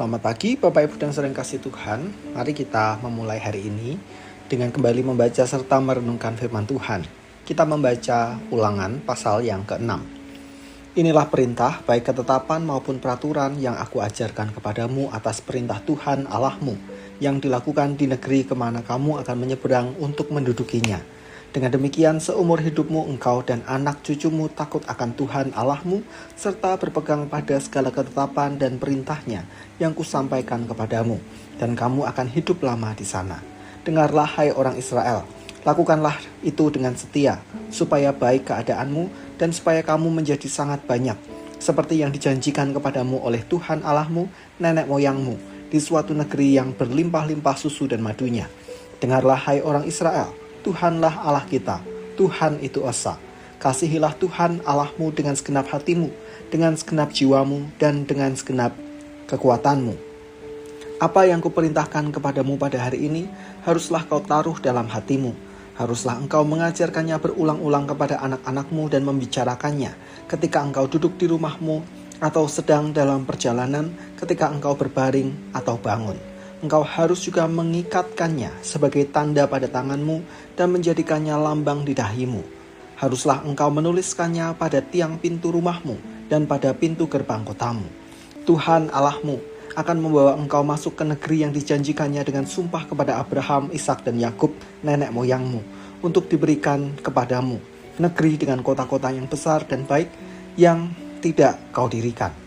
Selamat pagi Bapak Ibu dan saudara yang kasih Tuhan. Mari kita memulai hari ini dengan kembali membaca serta merenungkan firman Tuhan. Kita membaca Ulangan pasal yang ke-6. Inilah perintah baik ketetapan maupun peraturan yang aku ajarkan kepadamu atas perintah Tuhan Allahmu yang dilakukan di negeri kemana kamu akan menyeberang untuk mendudukinya. Dengan demikian seumur hidupmu engkau dan anak cucumu takut akan Tuhan Allahmu serta berpegang pada segala ketetapan dan perintahnya yang kusampaikan kepadamu, dan kamu akan hidup lama di sana. Dengarlah hai orang Israel, lakukanlah itu dengan setia, supaya baik keadaanmu dan supaya kamu menjadi sangat banyak, seperti yang dijanjikan kepadamu oleh Tuhan Allahmu, nenek moyangmu, di suatu negeri yang berlimpah-limpah susu dan madunya. Dengarlah hai orang Israel, Tuhanlah Allah kita, Tuhan itu esa. Kasihilah Tuhan Allahmu dengan segenap hatimu, dengan segenap jiwamu, dan dengan segenap kekuatanmu. Apa yang kuperintahkan kepadamu pada hari ini, haruslah kau taruh dalam hatimu. Haruslah engkau mengajarkannya berulang-ulang kepada anak-anakmu dan membicarakannya ketika engkau duduk di rumahmu atau sedang dalam perjalanan, ketika engkau berbaring atau bangun. Engkau harus juga mengikatkannya sebagai tanda pada tanganmu dan menjadikannya lambang di dahimu. Haruslah engkau menuliskannya pada tiang pintu rumahmu dan pada pintu gerbang kotamu. Tuhan Allahmu akan membawa engkau masuk ke negeri yang dijanjikannya dengan sumpah kepada Abraham, Ishak dan Yakub, nenek moyangmu, untuk diberikan kepadamu, negeri dengan kota-kota yang besar dan baik yang tidak kau dirikan.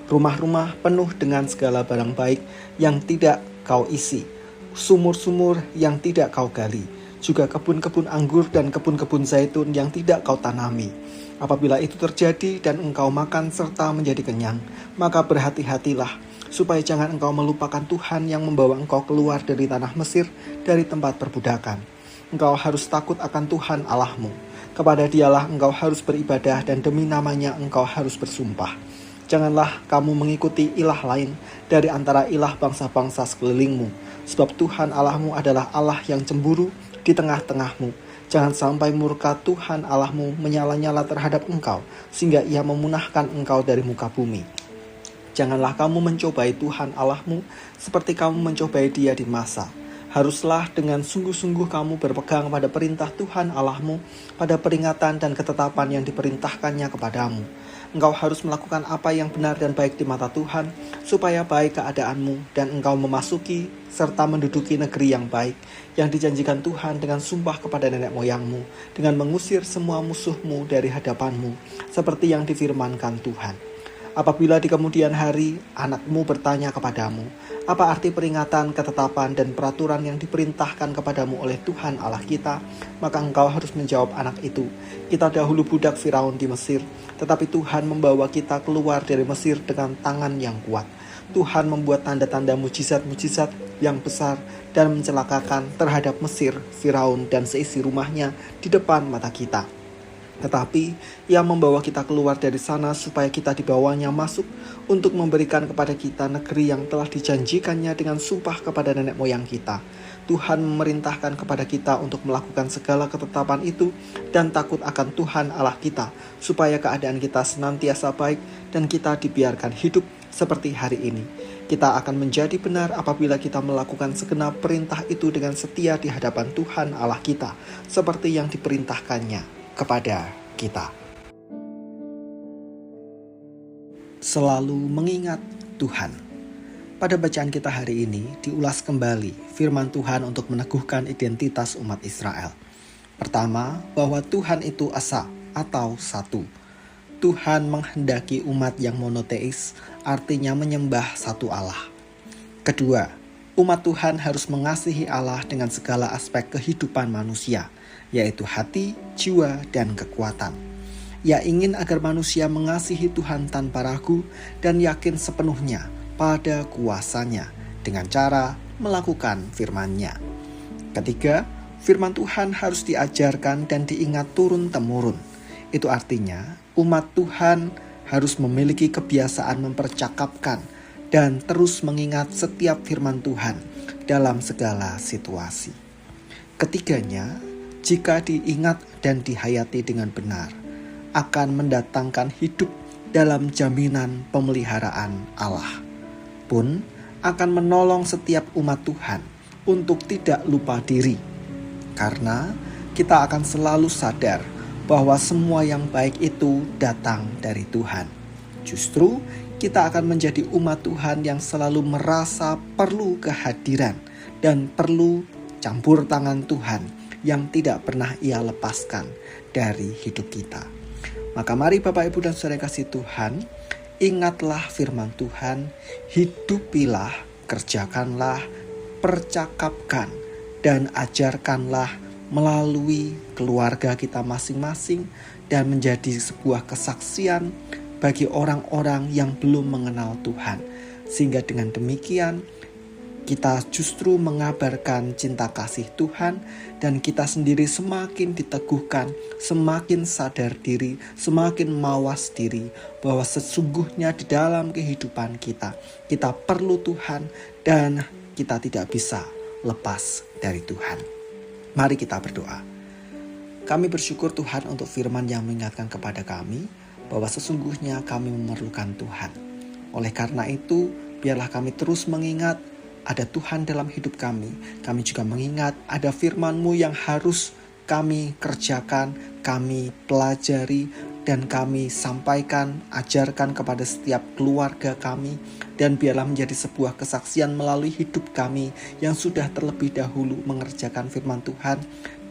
Rumah-rumah penuh dengan segala barang baik yang tidak kau isi, sumur-sumur yang tidak kau gali, juga kebun-kebun anggur dan kebun-kebun zaitun yang tidak kau tanami. Apabila itu terjadi dan engkau makan serta menjadi kenyang, maka berhati-hatilah, supaya jangan engkau melupakan Tuhan yang membawa engkau keluar dari tanah Mesir, dari tempat perbudakan. Engkau harus takut akan Tuhan Allahmu. Kepada Dialah engkau harus beribadah dan demi namanya engkau harus bersumpah. Janganlah kamu mengikuti ilah lain dari antara ilah bangsa-bangsa sekelilingmu, sebab Tuhan Allahmu adalah Allah yang cemburu di tengah-tengahmu. Jangan sampai murka Tuhan Allahmu menyala-nyala terhadap engkau, sehingga ia memunahkan engkau dari muka bumi. Janganlah kamu mencobai Tuhan Allahmu seperti kamu mencobai Dia di masa. Haruslah dengan sungguh-sungguh kamu berpegang pada perintah Tuhan Allahmu, pada peringatan dan ketetapan yang diperintahkannya kepadamu. Engkau harus melakukan apa yang benar dan baik di mata Tuhan, supaya baik keadaanmu dan engkau memasuki serta menduduki negeri yang baik, yang dijanjikan Tuhan dengan sumpah kepada nenek moyangmu, dengan mengusir semua musuhmu dari hadapanmu, seperti yang difirmankan Tuhan. Apabila di kemudian hari anakmu bertanya kepadamu, apa arti peringatan, ketetapan, dan peraturan yang diperintahkan kepadamu oleh Tuhan Allah kita, maka engkau harus menjawab anak itu, kita dahulu budak Firaun di Mesir, tetapi Tuhan membawa kita keluar dari Mesir dengan tangan yang kuat. Tuhan membuat tanda-tanda mujizat-mujizat yang besar dan mencelakakan terhadap Mesir, Firaun, dan seisi rumahnya di depan mata kita. Tetapi Ia membawa kita keluar dari sana supaya kita dibawanya masuk untuk memberikan kepada kita negeri yang telah dijanjikannya dengan sumpah kepada nenek moyang kita. Tuhan memerintahkan kepada kita untuk melakukan segala ketetapan itu dan takut akan Tuhan Allah kita, supaya keadaan kita senantiasa baik dan kita dibiarkan hidup seperti hari ini. Kita akan menjadi benar apabila kita melakukan segenap perintah itu dengan setia di hadapan Tuhan Allah kita, seperti yang diperintahkannya kepada kita. Selalu mengingat Tuhan. Pada bacaan kita hari ini diulas kembali firman Tuhan untuk meneguhkan identitas umat Israel. Pertama, bahwa Tuhan itu esa atau satu. Tuhan menghendaki umat yang monoteis, artinya menyembah satu Allah. Kedua, umat Tuhan harus mengasihi Allah dengan segala aspek kehidupan manusia, yaitu hati, jiwa, dan kekuatan. Ia ingin agar manusia mengasihi Tuhan tanpa ragu dan yakin sepenuhnya pada kuasa-Nya dengan cara melakukan firman-Nya. Ketiga, firman Tuhan harus diajarkan dan diingat turun-temurun. Itu artinya umat Tuhan harus memiliki kebiasaan mempercakapkan dan terus mengingat setiap firman Tuhan dalam segala situasi. Ketiganya, jika diingat dan dihayati dengan benar, akan mendatangkan hidup dalam jaminan pemeliharaan Allah. pun akan menolong setiap umat Tuhan untuk tidak lupa diri. Karena kita akan selalu sadar bahwa semua yang baik itu datang dari Tuhan. Justru kita akan menjadi umat Tuhan yang selalu merasa perlu kehadiran dan perlu campur tangan Tuhan yang tidak pernah Ia lepaskan dari hidup kita. Maka mari Bapak, Ibu, dan Saudara kasih Tuhan, ingatlah firman Tuhan, hidupilah, kerjakanlah, percakapkan, dan ajarkanlah melalui keluarga kita masing-masing dan menjadi sebuah kesaksian bagi orang-orang yang belum mengenal Tuhan. Sehingga dengan demikian kita justru mengabarkan cinta kasih Tuhan dan kita sendiri semakin diteguhkan, semakin sadar diri, semakin mawas diri bahwa sesungguhnya di dalam kehidupan kita perlu Tuhan dan kita tidak bisa lepas dari Tuhan. Mari kita berdoa. Kami bersyukur Tuhan untuk firman yang mengingatkan kepada kami bahwa sesungguhnya kami memerlukan Tuhan. Oleh karena itu, biarlah kami terus mengingat ada Tuhan dalam hidup kami. Kami juga mengingat ada firman-Mu yang harus kami kerjakan, kami pelajari, dan kami sampaikan, ajarkan kepada setiap keluarga kami. Dan biarlah menjadi sebuah kesaksian melalui hidup kami yang sudah terlebih dahulu mengerjakan firman Tuhan.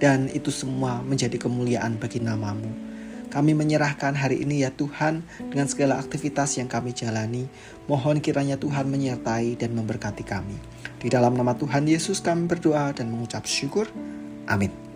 Dan itu semua menjadi kemuliaan bagi nama-Mu. Kami menyerahkan hari ini ya Tuhan dengan segala aktivitas yang kami jalani. Mohon kiranya Tuhan menyertai dan memberkati kami. Di dalam nama Tuhan Yesus kami berdoa dan mengucap syukur. Amin.